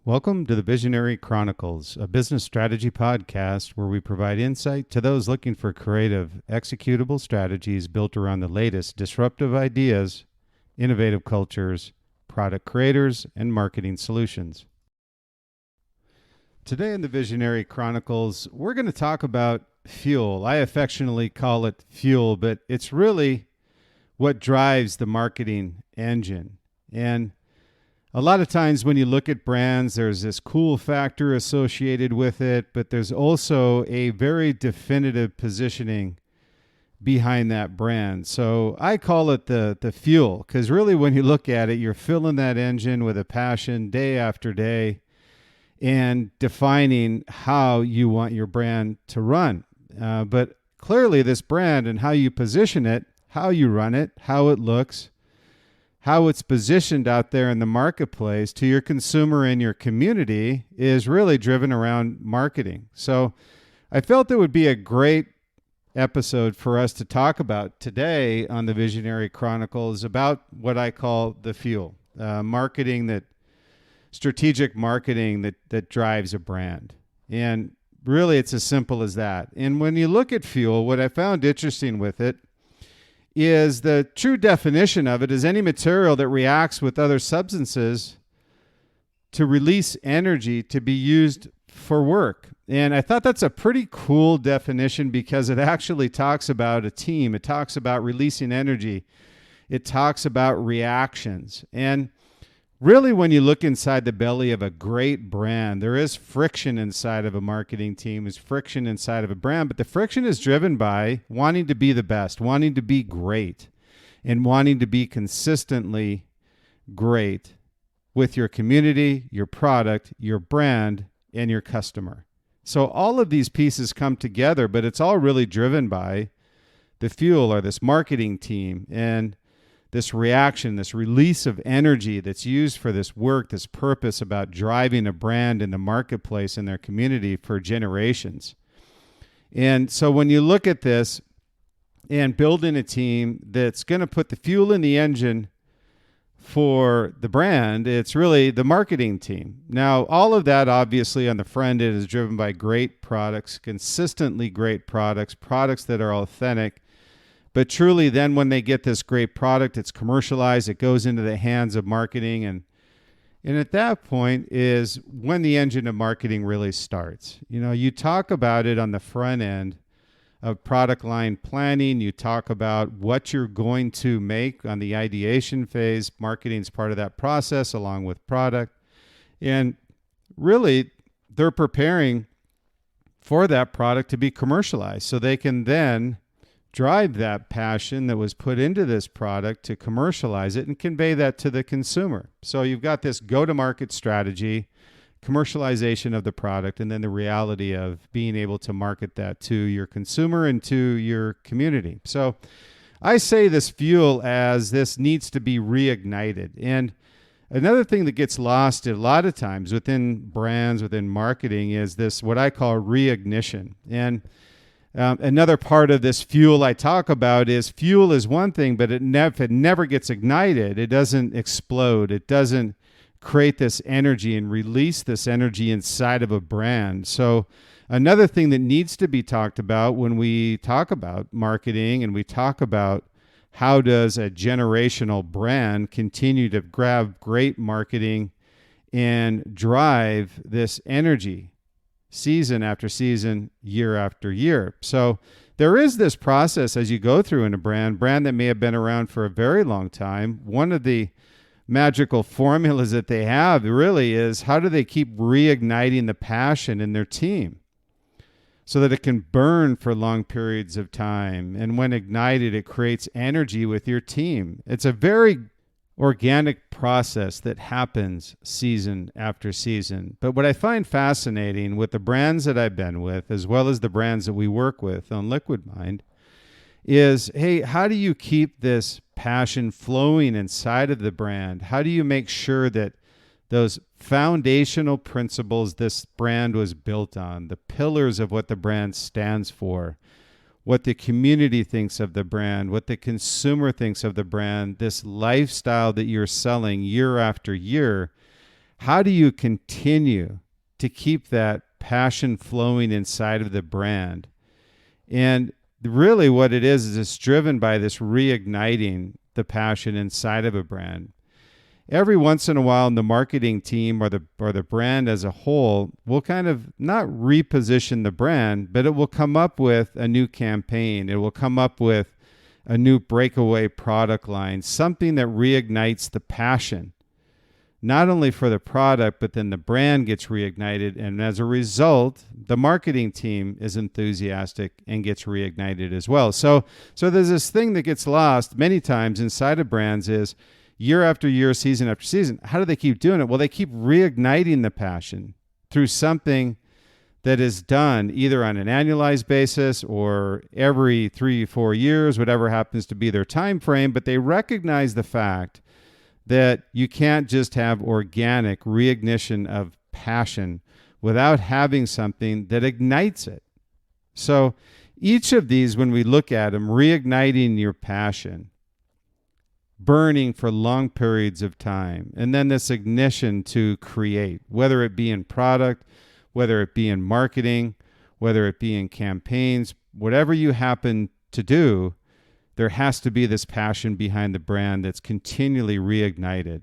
Welcome to the Visionary Chronicles, a business strategy podcast where we provide insight to those looking for creative, executable strategies built around the latest disruptive ideas, innovative cultures, product creators, and marketing solutions. Today in the Visionary Chronicles, we're going to talk about fuel. I affectionately call it fuel, but it's really what drives the marketing engine. And a lot of times when you look at brands, there's this cool factor associated with it, but there's also a very definitive positioning behind that brand. So I call it the fuel, because really when you look at it, you're filling that engine with a passion day after day and defining how you want your brand to run. But clearly this brand and how you position it, how you run it, how it looks, how it's positioned out there in the marketplace to your consumer and your community is really driven around marketing. So I felt it would be a great episode for us to talk about today on the Visionary Chronicles about what I call the fuel, strategic marketing that drives a brand. And really it's as simple as that. And when you look at fuel, what I found interesting with it is the true definition of it is any material that reacts with other substances to release energy to be used for work. And I thought that's a pretty cool definition because it actually talks about a team. It talks about releasing energy. It talks about reactions. And really, when you look inside the belly of a great brand, there is friction inside of a marketing team, there's friction inside of a brand, but the friction is driven by wanting to be the best, wanting to be great, and wanting to be consistently great with your community, your product, your brand, and your customer. So all of these pieces come together, but it's all really driven by the fuel or this marketing team and this reaction, this release of energy that's used for this work, this purpose about driving a brand in the marketplace and their community for generations. And so when you look at this and building a team that's going to put the fuel in the engine for the brand, it's really the marketing team. Now, all of that obviously on the front end is driven by great products, consistently great products that are authentic. But truly, then when they get this great product, it's commercialized, it goes into the hands of marketing. And at that point is when the engine of marketing really starts. You know, you talk about it on the front end of product line planning. You talk about what you're going to make on the ideation phase. Marketing is part of that process along with product. And really, they're preparing for that product to be commercialized so they can then drive that passion that was put into this product to commercialize it and convey that to the consumer. So you've got this go-to-market strategy, commercialization of the product, and then the reality of being able to market that to your consumer and to your community. So I say this fuel as this needs to be reignited. And another thing that gets lost a lot of times within brands, within marketing, is this what I call reignition. And another part of this fuel I talk about is fuel is one thing, but if it never gets ignited, it doesn't explode. It doesn't create this energy and release this energy inside of a brand. So another thing that needs to be talked about when we talk about marketing and we talk about how does a generational brand continue to grab great marketing and drive this energy season after season, year after year. So there is this process as you go through in a brand that may have been around for a very long time. One of the magical formulas that they have really is how do they keep reigniting the passion in their team so that it can burn for long periods of time. And when ignited, it creates energy with your team. It's a very organic process that happens season after season. But what I find fascinating with the brands that I've been with, as well as the brands that we work with on Liquid Mind, is, hey, how do you keep this passion flowing inside of the brand? How do you make sure that those foundational principles this brand was built on, the pillars of what the brand stands for, what the community thinks of the brand, what the consumer thinks of the brand, this lifestyle that you're selling year after year, How do you continue to keep that passion flowing inside of the brand? And really what it is it's driven by this reigniting the passion inside of a brand. Every once in a while, the marketing team or the brand as a whole will kind of not reposition the brand, but it will come up with a new campaign. It will come up with a new breakaway product line, something that reignites the passion, not only for the product, but then the brand gets reignited. And as a result, the marketing team is enthusiastic and gets reignited as well. So there's this thing that gets lost many times inside of brands is year after year, season after season. How do they keep doing it? Well, they keep reigniting the passion through something that is done either on an annualized basis or every 3-4 years, whatever happens to be their time frame. But they recognize the fact that you can't just have organic reignition of passion without having something that ignites it. So each of these, when we look at them, reigniting your passion, burning for long periods of time, and then this ignition to create, whether it be in product, whether it be in marketing, whether it be in campaigns, whatever you happen to do, there has to be this passion behind the brand that's continually reignited.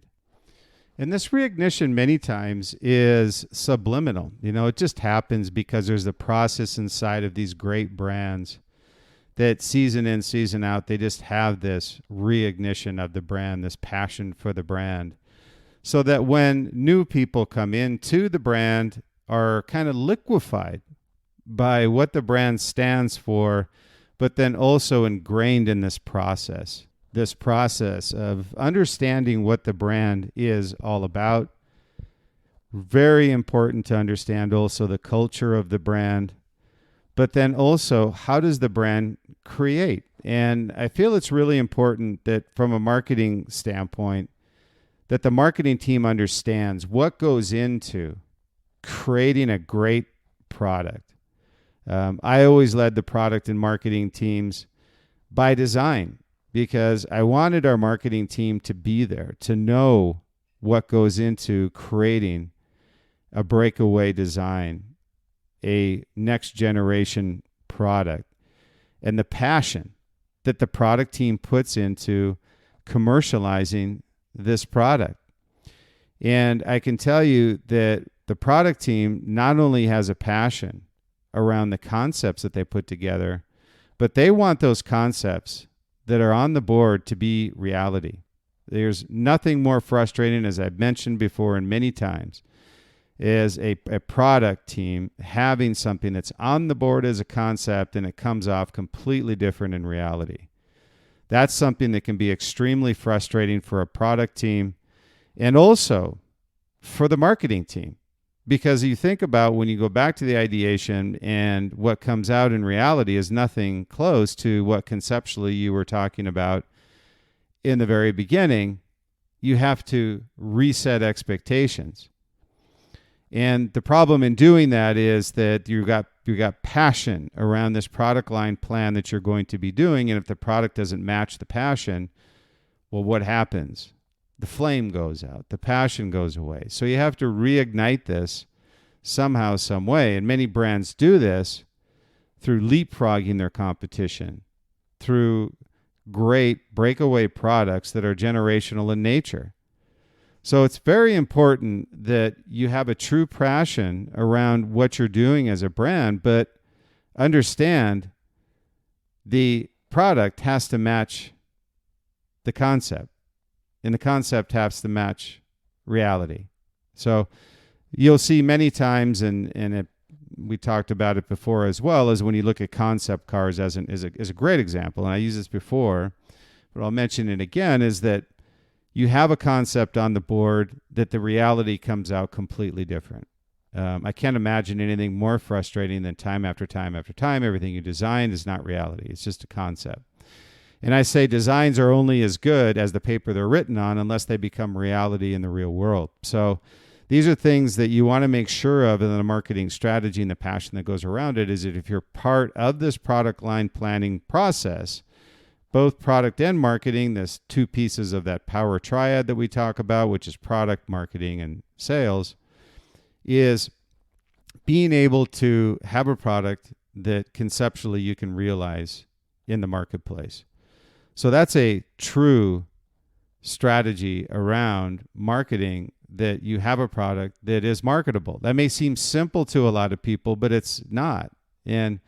And this reignition many times is subliminal. It just happens because there's a process inside of these great brands that season in, season out, they just have this reignition of the brand, this passion for the brand. So that when new people come into the brand are kind of liquefied by what the brand stands for, but then also ingrained in this process of understanding what the brand is all about. Very important to understand also the culture of the brand, but then also how does the brand create? And I feel it's really important that from a marketing standpoint, that the marketing team understands what goes into creating a great product. I always led the product and marketing teams by design because I wanted our marketing team to be there, to know what goes into creating a breakaway design, a next generation product, and the passion that the product team puts into commercializing this product. And I can tell you that the product team not only has a passion around the concepts that they put together, but they want those concepts that are on the board to be reality. There's nothing more frustrating, as I've mentioned before and many times, is a product team having something that's on the board as a concept and it comes off completely different in reality. That's something that can be extremely frustrating for a product team and also for the marketing team. Because you think about when you go back to the ideation and what comes out in reality is nothing close to what conceptually you were talking about in the very beginning, you have to reset expectations. And the problem in doing that is that you got passion around this product line plan that you're going to be doing. And if the product doesn't match the passion, well, what happens? The flame goes out. The passion goes away. So you have to reignite this somehow, some way. And many brands do this through leapfrogging their competition, through great breakaway products that are generational in nature. So it's very important that you have a true passion around what you're doing as a brand, but understand the product has to match the concept, and the concept has to match reality. So you'll see many times, and we talked about it before as well, as when you look at concept cars as a great example, and I used this before, but I'll mention it again, is that you have a concept on the board that the reality comes out completely different. I can't imagine anything more frustrating than time after time after time, everything you designed is not reality. It's just a concept. And I say designs are only as good as the paper they're written on unless they become reality in the real world. So these are things that you want to make sure of in the marketing strategy, and the passion that goes around it is that if you're part of this product line planning process, both product and marketing, there's two pieces of that power triad that we talk about, which is product, marketing, and sales, is being able to have a product that conceptually you can realize in the marketplace. So that's a true strategy around marketing, that you have a product that is marketable. That may seem simple to a lot of people, but it's not. And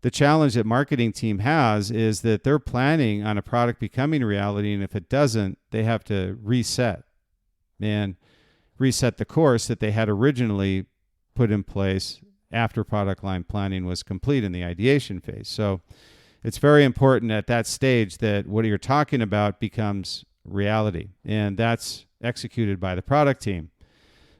the challenge that marketing team has is that they're planning on a product becoming reality, and if it doesn't, they have to reset the course that they had originally put in place after product line planning was complete in the ideation phase. So it's very important at that stage that what you're talking about becomes reality, and that's executed by the product team.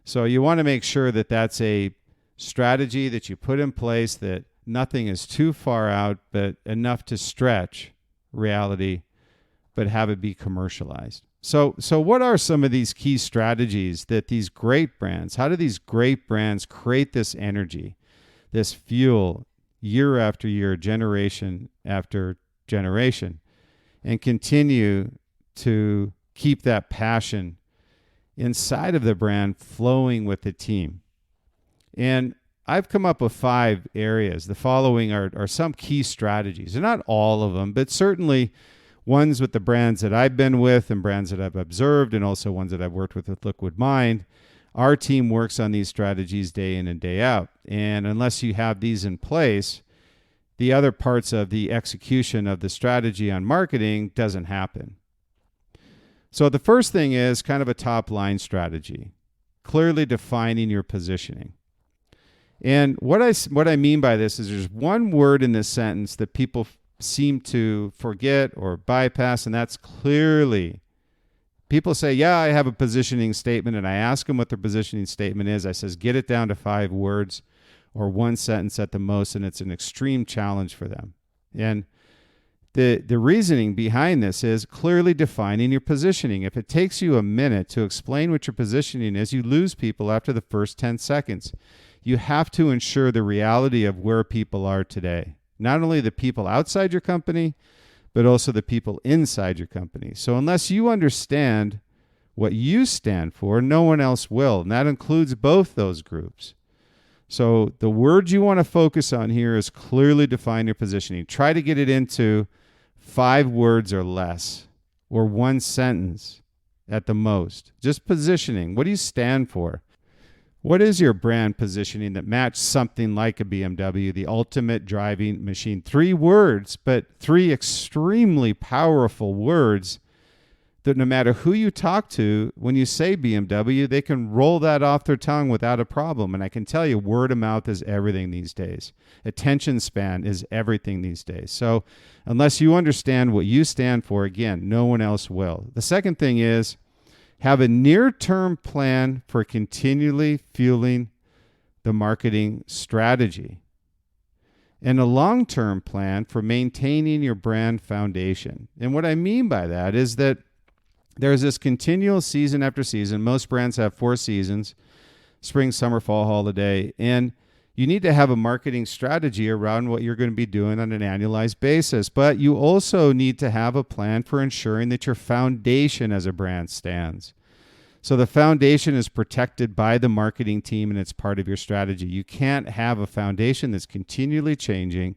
So you want to make sure that that's a strategy that you put in place, that nothing is too far out, but enough to stretch reality, but have it be commercialized. So what are some of these key strategies that these great brands, how do these great brands create this energy, this fuel year after year, generation after generation, and continue to keep that passion inside of the brand flowing with the team? And I've come up with 5 areas. The following are some key strategies. They're not all of them, but certainly ones with the brands that I've been with and brands that I've observed, and also ones that I've worked with Liquid Mind. Our team works on these strategies day in and day out. And unless you have these in place, the other parts of the execution of the strategy on marketing doesn't happen. So the first thing is kind of a top line strategy, clearly defining your positioning. And what I mean by this is there's one word in this sentence that people seem to forget or bypass, and that's clearly. People say, yeah, I have a positioning statement, and I ask them what their positioning statement is. I says, get it down to 5 words or 1 sentence at the most, and it's an extreme challenge for them. And the reasoning behind this is clearly defining your positioning. If it takes you a minute to explain what your positioning is, you lose people after the first 10 seconds. You have to ensure the reality of where people are today. Not only the people outside your company, but also the people inside your company. So unless you understand what you stand for, no one else will. And that includes both those groups. So the word you want to focus on here is clearly define your positioning. Try to get it into 5 words or less, or 1 sentence at the most. Just positioning. What do you stand for? What is your brand positioning that matches something like a BMW, the ultimate driving machine? 3 words, but 3 extremely powerful words that no matter who you talk to, when you say BMW, they can roll that off their tongue without a problem. And I can tell you, word of mouth is everything these days. Attention span is everything these days. So unless you understand what you stand for, again, no one else will. The second thing is, have a near-term plan for continually fueling the marketing strategy, and a long-term plan for maintaining your brand foundation. And what I mean by that is that there's this continual season after season. Most brands have 4 seasons, spring, summer, fall, holiday, and you need to have a marketing strategy around what you're going to be doing on an annualized basis. But you also need to have a plan for ensuring that your foundation as a brand stands. So the foundation is protected by the marketing team, and it's part of your strategy. You can't have a foundation that's continually changing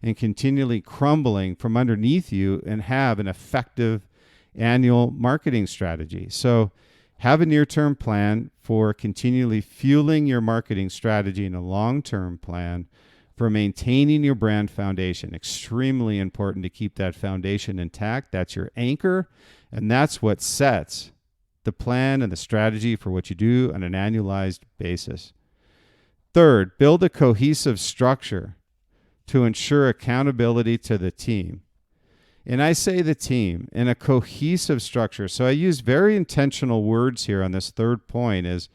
and continually crumbling from underneath you and have an effective annual marketing strategy. So have a near-term plan for continually fueling your marketing strategy and a long-term plan for maintaining your brand foundation. Extremely important to keep that foundation intact. That's your anchor, and that's what sets the plan and the strategy for what you do on an annualized basis. Third, build a cohesive structure to ensure accountability to the team. And I say the team in a cohesive structure. So I use very intentional words here on this third point, is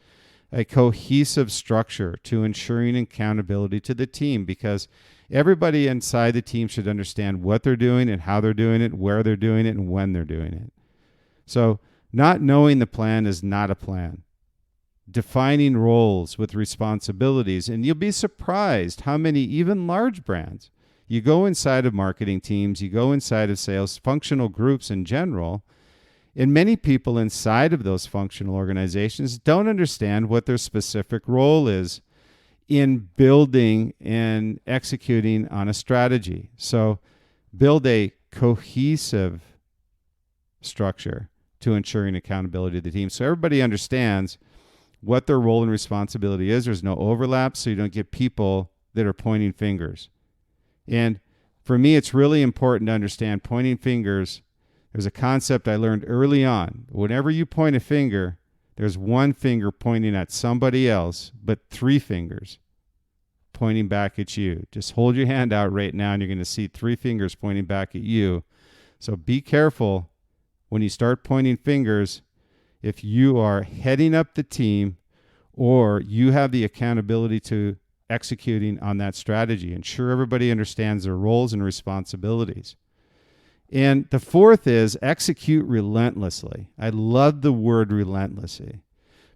a cohesive structure to ensuring accountability to the team, because everybody inside the team should understand what they're doing and how they're doing it, where they're doing it, and when they're doing it. So not knowing the plan is not a plan. Defining roles with responsibilities, and you'll be surprised how many, even large brands, You go inside of marketing teams, you go inside of sales, functional groups in general, and many people inside of those functional organizations don't understand what their specific role is in building and executing on a strategy. So build a cohesive structure to ensuring accountability of the team so everybody understands what their role and responsibility is. There's no overlap, so you don't get people that are pointing fingers. And for me, it's really important to understand pointing fingers. There's a concept I learned early on. Whenever you point a finger, there's one finger pointing at somebody else, but three fingers pointing back at you. Just hold your hand out right now, and you're going to see three fingers pointing back at you. So be careful when you start pointing fingers. If you are heading up the team or you have the accountability to executing on that strategy, ensure everybody understands their roles and responsibilities. And the fourth is execute relentlessly. I love the word relentlessly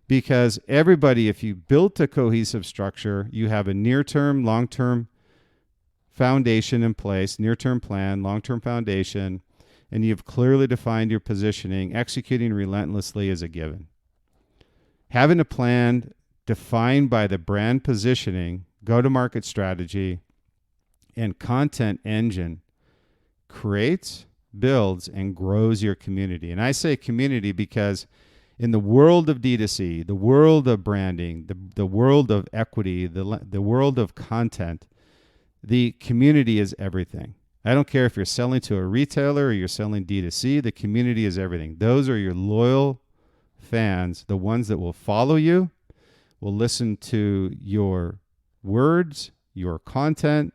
because everybody, if you built a cohesive structure, you have a near-term, long-term foundation in place, near-term plan, long-term foundation, and you've clearly defined your positioning. Executing relentlessly is a given. Having a plan defined by the brand positioning, go-to-market strategy, and content engine creates, builds, and grows your community. And I say community because in the world of D2C, the world of branding, the world of equity, the world of content, the community is everything. I don't care if you're selling to a retailer or you're selling D2C, the community is everything. Those are your loyal fans, the ones that will follow you, will listen to your words, your content,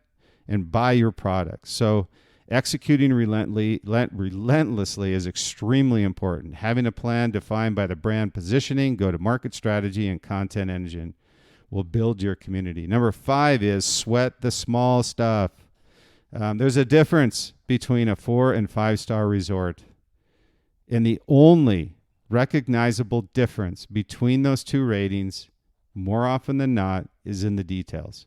and buy your products. So executing relentlessly is extremely important. Having a plan defined by the brand positioning, go-to-market strategy, and content engine will build your community. Number 5 is sweat the small stuff. There's a difference between a 4 and 5-star resort. And the only recognizable difference between those two ratings, more often than not, is in the details.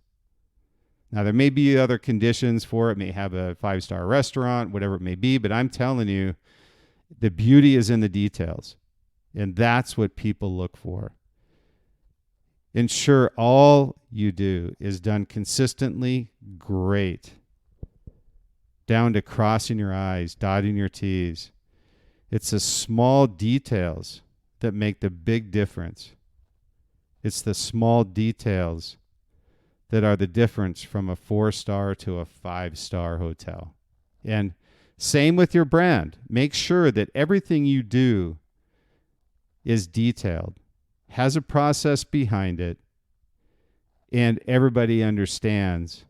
Now, there may be other conditions for it. It may have a 5-star restaurant, whatever it may be, but I'm telling you, the beauty is in the details. And that's what people look for. Ensure all you do is done consistently great, down to crossing your I's, dotting your T's. It's the small details that make the big difference. It's the small details that are the difference from a 4-star to a 5-star hotel. And same with your brand. Make sure that everything you do is detailed, has a process behind it, and everybody understands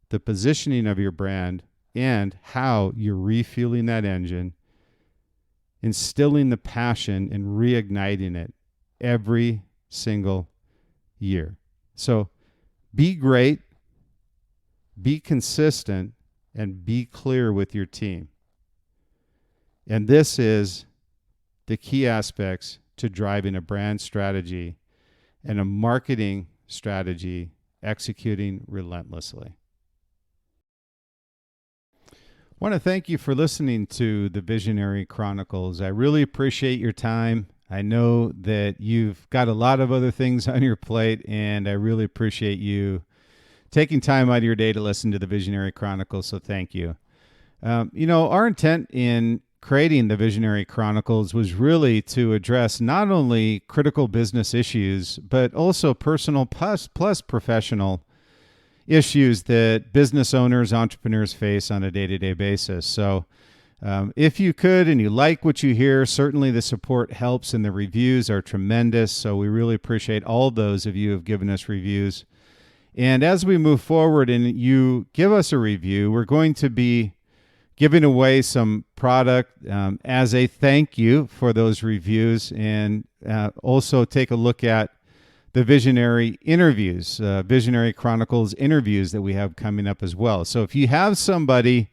the positioning of your brand and how you're refueling that engine, instilling the passion and reigniting it every single year. So be great, be consistent, and be clear with your team. And this is the key aspects to driving a brand strategy and a marketing strategy executing relentlessly. I want to thank you for listening to the Visionary Chronicles. I really appreciate your time. I know that you've got a lot of other things on your plate, and I really appreciate you taking time out of your day to listen to the Visionary Chronicles, so thank you. Our intent in creating the Visionary Chronicles was really to address not only critical business issues, but also personal plus professional issues that business owners, entrepreneurs face on a day-to-day basis. So if you could and you like what you hear, certainly the support helps and the reviews are tremendous. So we really appreciate all those of you who have given us reviews. And as we move forward and you give us a review, we're going to be giving away some product as a thank you for those reviews, and also take a look at the Visionary interviews, Visionary Chronicles interviews that we have coming up as well. So if you have somebody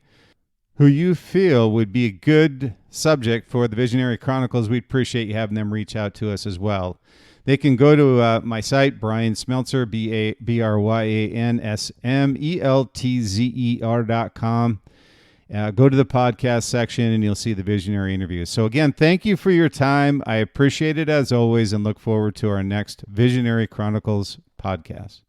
who you feel would be a good subject for the Visionary Chronicles, we'd appreciate you having them reach out to us as well. they can go to my site, Bryan Smeltzer, BryanSmeltzer.com. Go to the podcast section and you'll see the Visionary interviews. So again, thank you for your time. I appreciate it as always and look forward to our next Visionary Chronicles podcast.